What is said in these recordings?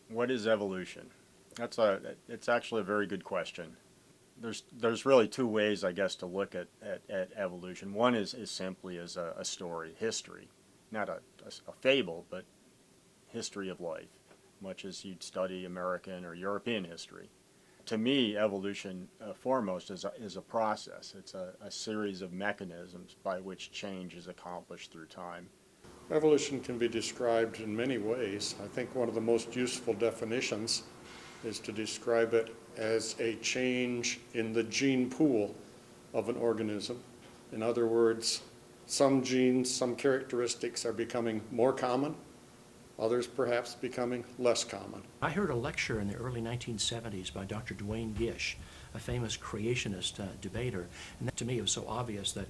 What is evolution? It's actually a very good question. There's really two ways, I guess, to look at evolution. One is simply as a story, history, not a fable, but history of life, much as you'd study American or European history. To me, evolution foremost is a process. It's a series of mechanisms by which change is accomplished through time. Evolution can be described in many ways. I think one of the most useful definitions is to describe it as a change in the gene pool of an organism. In other words, some genes, some characteristics are becoming more common, others perhaps becoming less common. I heard a lecture in the early 1970s by Dr. Duane Gish, a famous creationist debater, and that, to me, it was so obvious that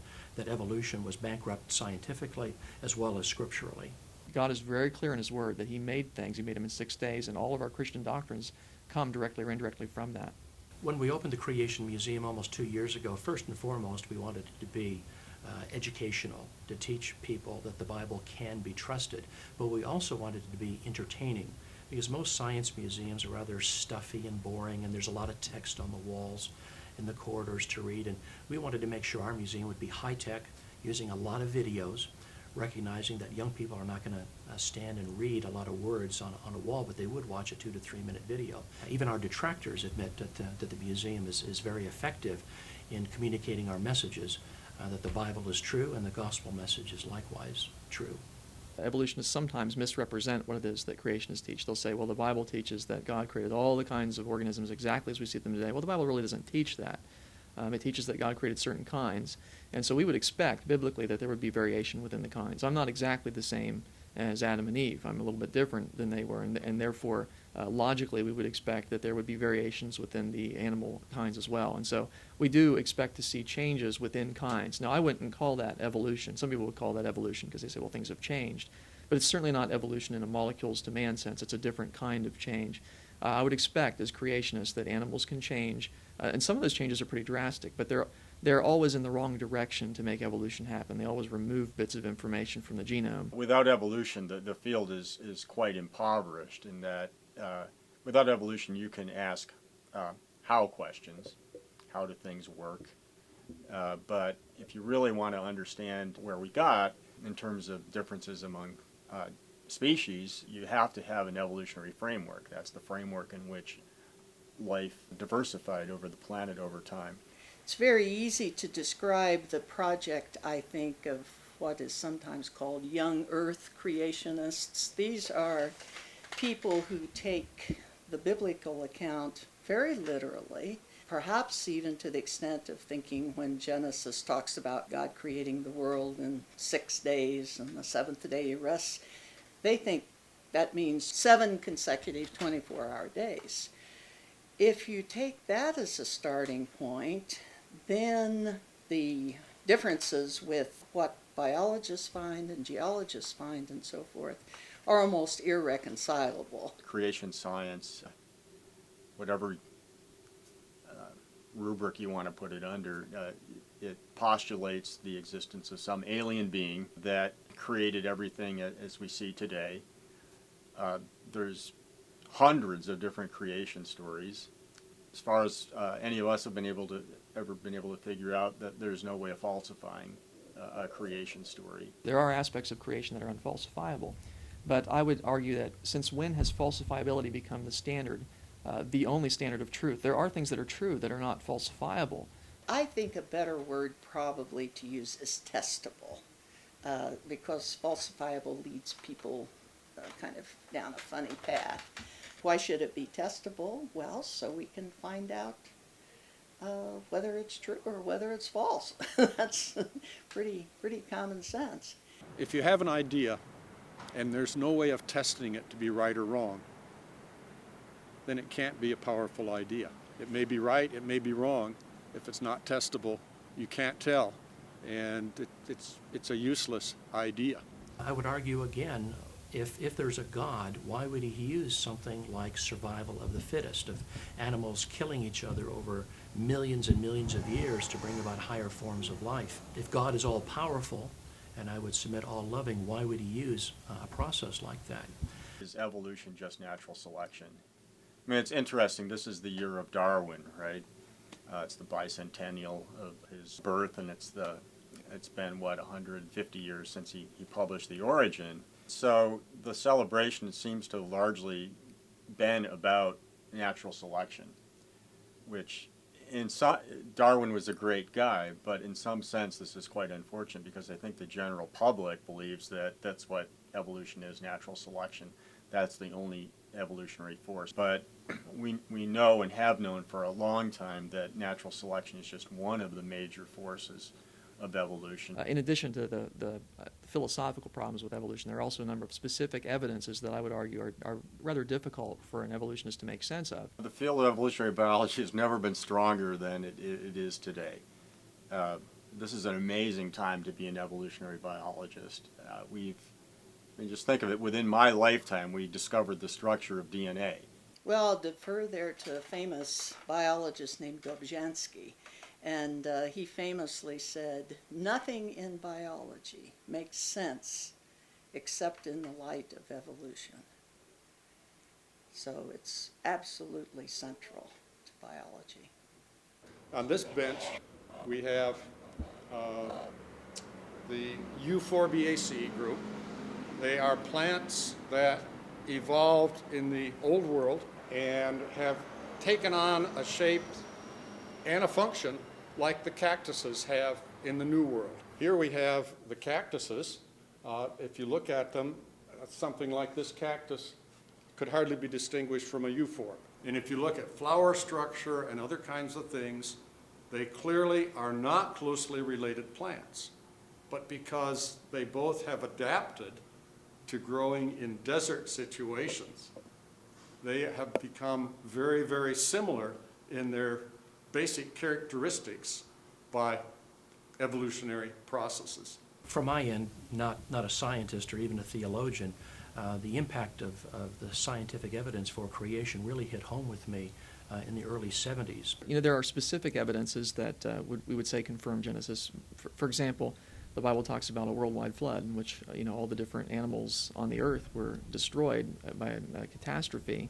evolution was bankrupt scientifically as well as scripturally. God is very clear in His Word that He made things. He made them in 6 days, and all of our Christian doctrines come directly or indirectly from that. When we opened the Creation Museum almost 2 years ago, first and foremost, we wanted it to be educational, to teach people that the Bible can be trusted, but we also wanted it to be entertaining, because most science museums are rather stuffy and boring, and there's a lot of text on the walls in the corridors to read, and we wanted to make sure our museum would be high-tech, using a lot of videos, recognizing that young people are not going to stand and read a lot of words on a wall, but they would watch a 2 to 3 minute video. Even our detractors admit that the museum is very effective in communicating our messages, that the Bible is true and the gospel message is likewise true. Evolutionists sometimes misrepresent what it is that creationists teach. They'll say, well, the Bible teaches that God created all the kinds of organisms exactly as we see them today. Well, the Bible really doesn't teach that. It teaches that God created certain kinds. And so we would expect, biblically, that there would be variation within the kinds. I'm not exactly the same as Adam and Eve. I'm a little bit different than they were, and therefore, logically, we would expect that there would be variations within the animal kinds as well. And so we do expect to see changes within kinds. Now, I wouldn't call that evolution. Some people would call that evolution because they say, well, things have changed. But it's certainly not evolution in a molecules to man sense. It's a different kind of change. I would expect, as creationists, that animals can change, and some of those changes are pretty drastic, but they're always in the wrong direction to make evolution happen. They always remove bits of information from the genome. Without evolution, the field is quite impoverished in that without evolution you can ask how questions, how do things work, but if you really want to understand where we got in terms of differences among species, you have to have an evolutionary framework. That's the framework in which life diversified over the planet over time. It's very easy to describe the project, I think, of what is sometimes called young earth creationists. These are people who take the biblical account very literally, perhaps even to the extent of thinking when Genesis talks about God creating the world in 6 days and the seventh day He rests, they think that means 7 consecutive 24-hour days. If you take that as a starting point, then the differences with what biologists find and geologists find and so forth are almost irreconcilable. Creation science, whatever rubric you want to put it under, it postulates the existence of some alien being that created everything as we see today. There's hundreds of different creation stories. As far as any of us have ever been able to figure out, that there's no way of falsifying a creation story. There are aspects of creation that are unfalsifiable, but I would argue that since when has falsifiability become the standard, the only standard of truth? There are things that are true that are not falsifiable. I think a better word probably to use is testable, because falsifiable leads people kind of down a funny path. Why should it be testable? Well, so we can find out whether it's true or whether it's false. That's pretty common sense. If you have an idea and there's no way of testing it to be right or wrong, then it can't be a powerful idea. It may be right, it may be wrong. If it's not testable, you can't tell, and it's a useless idea. I would argue again, if there's a God, why would He use something like survival of the fittest, of animals killing each other over millions and millions of years to bring about higher forms of life? If God is all-powerful, and I would submit all-loving, why would He use a process like that? Is evolution just natural selection? I mean, it's interesting. This is the year of Darwin, right? It's the bicentennial of his birth, and it's been, 150 years since he published The Origin. So the celebration seems to have largely been about natural selection, which Darwin was a great guy, but in some sense this is quite unfortunate because I think the general public believes that that's what evolution is, natural selection. That's the only evolutionary force. But we know and have known for a long time that natural selection is just one of the major forces of evolution. In addition to the philosophical problems with evolution, there are also a number of specific evidences that I would argue are rather difficult for an evolutionist to make sense of. The field of evolutionary biology has never been stronger than it is today. This is an amazing time to be an evolutionary biologist. Just think of it, within my lifetime we discovered the structure of DNA. Well, I'll defer there to a famous biologist named Dobzhansky. And he famously said, "Nothing in biology makes sense except in the light of evolution." So it's absolutely central to biology. On this bench, we have the U4BAC group. They are plants that evolved in the old world and have taken on a shape and a function like the cactuses have in the New World. Here we have the cactuses. If you look at them, something like this cactus could hardly be distinguished from a euphorb. And if you look at flower structure and other kinds of things, they clearly are not closely related plants. But because they both have adapted to growing in desert situations, they have become very, very similar in their basic characteristics by evolutionary processes. From my end, not a scientist or even a theologian, the impact of the scientific evidence for creation really hit home with me in the early 70s. There are specific evidences that we would say confirm Genesis. For example, the Bible talks about a worldwide flood in which all the different animals on the earth were destroyed by a catastrophe.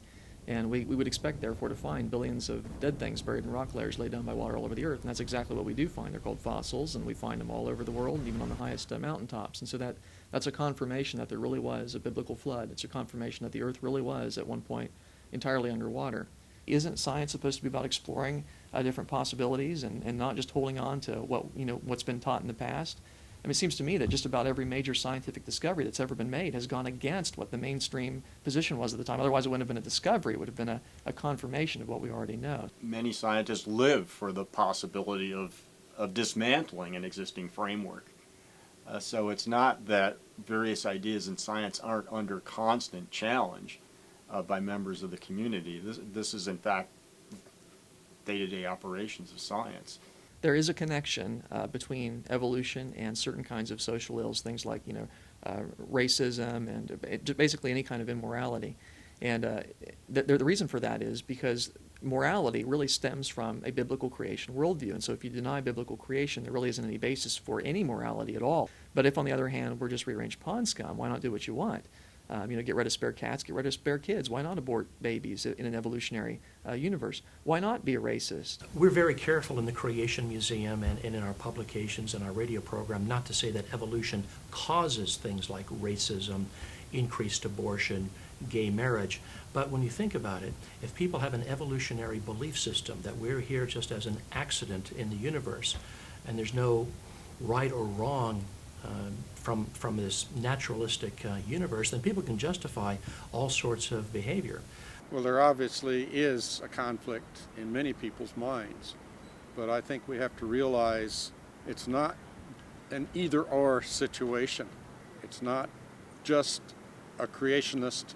And we would expect, therefore, to find billions of dead things buried in rock layers laid down by water all over the earth. And that's exactly what we do find. They're called fossils, and we find them all over the world, even on the highest mountaintops. And so that's a confirmation that there really was a biblical flood. It's a confirmation that the earth really was, at one point, entirely underwater. Isn't science supposed to be about exploring different possibilities and not just holding on to what's been taught in the past? I mean, it seems to me that just about every major scientific discovery that's ever been made has gone against what the mainstream position was at the time. Otherwise, it wouldn't have been a discovery. It would have been a confirmation of what we already know. Many scientists live for the possibility of dismantling an existing framework. So it's not that various ideas in science aren't under constant challenge by members of the community. This is, in fact, day-to-day operations of science. There is a connection between evolution and certain kinds of social ills, things like racism and basically any kind of immorality. And the reason for that is because morality really stems from a biblical creation worldview. And so if you deny biblical creation, there really isn't any basis for any morality at all. But if, on the other hand, we're just rearranged pond scum, why not do what you want? Get rid of spare cats, get rid of spare kids. Why not abort babies in an evolutionary universe? Why not be a racist? We're very careful in the Creation Museum and in our publications and our radio program not to say that evolution causes things like racism, increased abortion, gay marriage. But when you think about it, if people have an evolutionary belief system that we're here just as an accident in the universe and there's no right or wrong from this naturalistic universe, then people can justify all sorts of behavior. Well, there obviously is a conflict in many people's minds, but I think we have to realize it's not an either-or situation. It's not just a creationist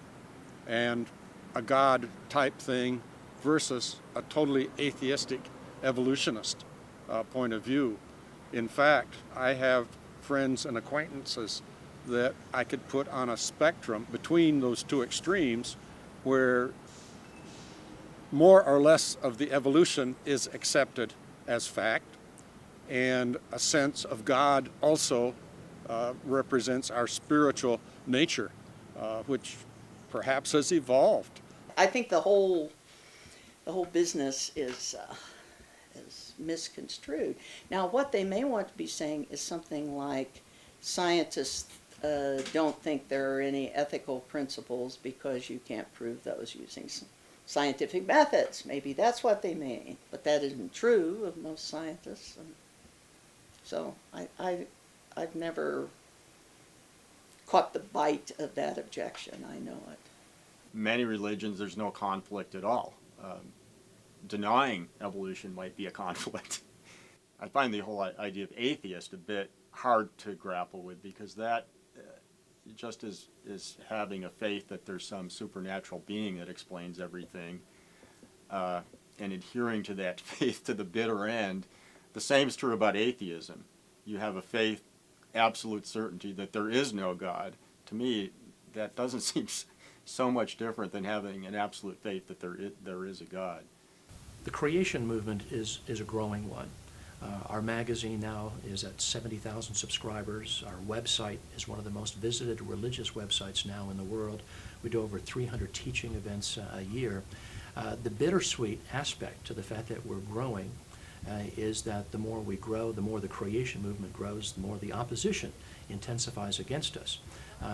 and a God type thing versus a totally atheistic evolutionist point of view. In fact, I have friends and acquaintances that I could put on a spectrum between those two extremes where more or less of the evolution is accepted as fact, and a sense of God also represents our spiritual nature, which perhaps has evolved. I think the whole business is misconstrued. Now, what they may want to be saying is something like, scientists don't think there are any ethical principles because you can't prove those using scientific methods. Maybe that's what they mean, but that isn't true of most scientists. And so I've never caught the bite of that objection. I know it. Many religions, there's no conflict at all. Denying evolution might be a conflict. I find the whole idea of atheist a bit hard to grapple with, because that just is having a faith that there's some supernatural being that explains everything, and adhering to that faith to the bitter end. The same is true about atheism. You have a faith, absolute certainty that there is no God. To me, that doesn't seem so much different than having an absolute faith that there is a God. The creation movement is a growing one. Our magazine now is at 70,000 subscribers. Our website is one of the most visited religious websites now in the world. We do over 300 teaching events a year. The bittersweet aspect to the fact that we're growing is that the more we grow, the more the creation movement grows, the more the opposition intensifies against us.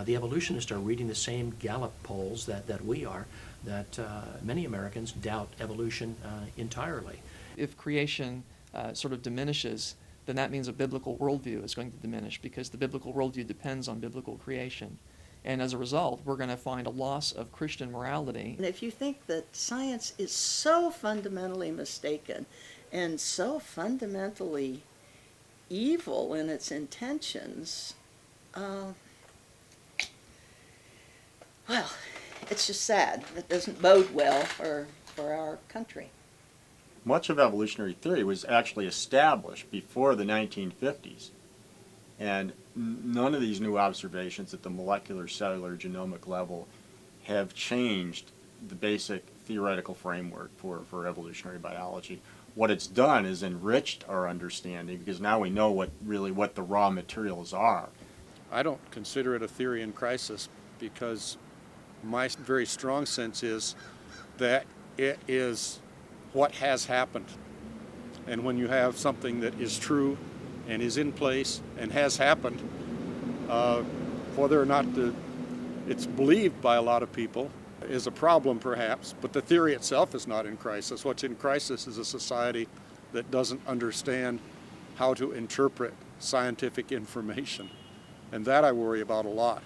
The evolutionists are reading the same Gallup polls that we are, that many Americans doubt evolution entirely. If creation sort of diminishes, then that means a biblical worldview is going to diminish, because the biblical worldview depends on biblical creation. And as a result, we're going to find a loss of Christian morality. And if you think that science is so fundamentally mistaken and so fundamentally evil in its intentions, well, it's just sad. It doesn't bode well for our country. Much of evolutionary theory was actually established before the 1950s. And none of these new observations at the molecular, cellular, genomic level have changed the basic theoretical framework for evolutionary biology. What it's done is enriched our understanding, because now we know what the raw materials are. I don't consider it a theory in crisis, because my very strong sense is that it is what has happened. And when you have something that is true and is in place and has happened, whether or not it's believed by a lot of people is a problem perhaps, but the theory itself is not in crisis. What's in crisis is a society that doesn't understand how to interpret scientific information. And that I worry about a lot.